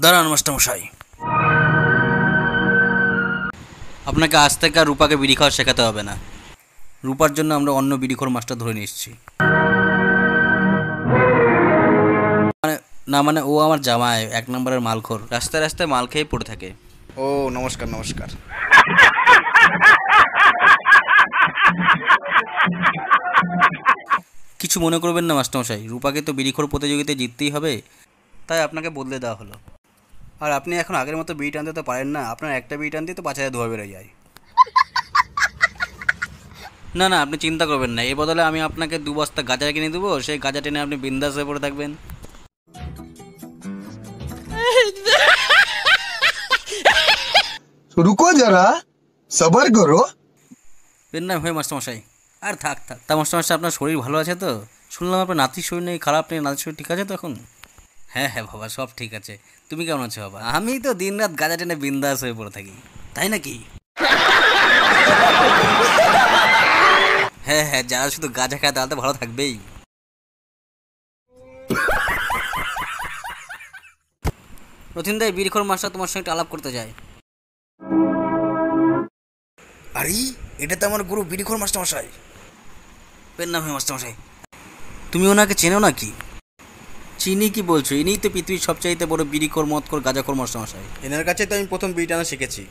দাঁড়ান মাস্টারমশাই, আপনাকে আজ থেকে আর রূপাকে বিড়ি খাওয়া শেখাতে হবে না। রূপার জন্য আমরা অন্য বিড়িখোর মাস্টার ধরে নিয়ে এসেছি। মানে ও আমার জামাই, 1 নম্বরের মালখোর, রাস্তায় রাস্তায় মাল খেয়ে পড়ে থাকে। ও নমস্কার নমস্কার। কিছু মনে করবেন না মাস্টারমশাই, রূপাকে তো বিড়িখোর প্রতিযোগিতায় জিততেই হবে, তাই আপনাকে বদলে দেওয়া হলো। আর আপনি এখন আগের মতো বিড়ি টানতে তো পারেন না, আপনার একটা বিড়ি টানতে তো 5,000 ধোয়া বেরোয় যায়। না না, আপনি চিন্তা করবেন না, এর বদলে আমি আপনাকে 2 বস্তা গাঁজা কিনে দেবো, সেই গাঁজা টেনে আপনি বিন্দাস হয়ে পড়ে থাকবেন। रुको जरा सबर करो। এর নাম হয়ে মাস্টারমশাই। আর থাক থাক, তা মাস্টারমশাই আপনার শরীর ভালো আছে তো? শুনলাম আপনার নাতির শরীর নেই, খারাপ নেই, নাতির শরীর ঠিক আছে তো এখন? হ্যাঁ হ্যাঁ বাবা, সব ঠিক আছে। তুমি কেমন আছো বাবা? আমি তো দিন রাত গাঁজা টেনে বিন্দাস হয়ে পড়ে থাকি। তাই নাকি? হ্যাঁ হ্যাঁ, যারা শুধু গাঁজা খায় তারা তো ভালো থাকবেই। রথিন দাই, বিড়িখোর মাস্টার তোমার সঙ্গে একটু আলাপ করতে যায়। আরে এটা তো আমার গুরু বিড়িখোর মাস্টারমশাই। পেন নাম হয় মাস্টারমশাই। তুমি ওনাকে চেনো নাকি? চিনি কি বলছো, ইনিই তো পৃথিবীর সবচাইতে বড় বিড়িখোর, মদখোর, গাঁজাখোর মাস্টারমশাই। এনার কাছে তো আমি প্রথম বিড়ি টানা শিখেছি।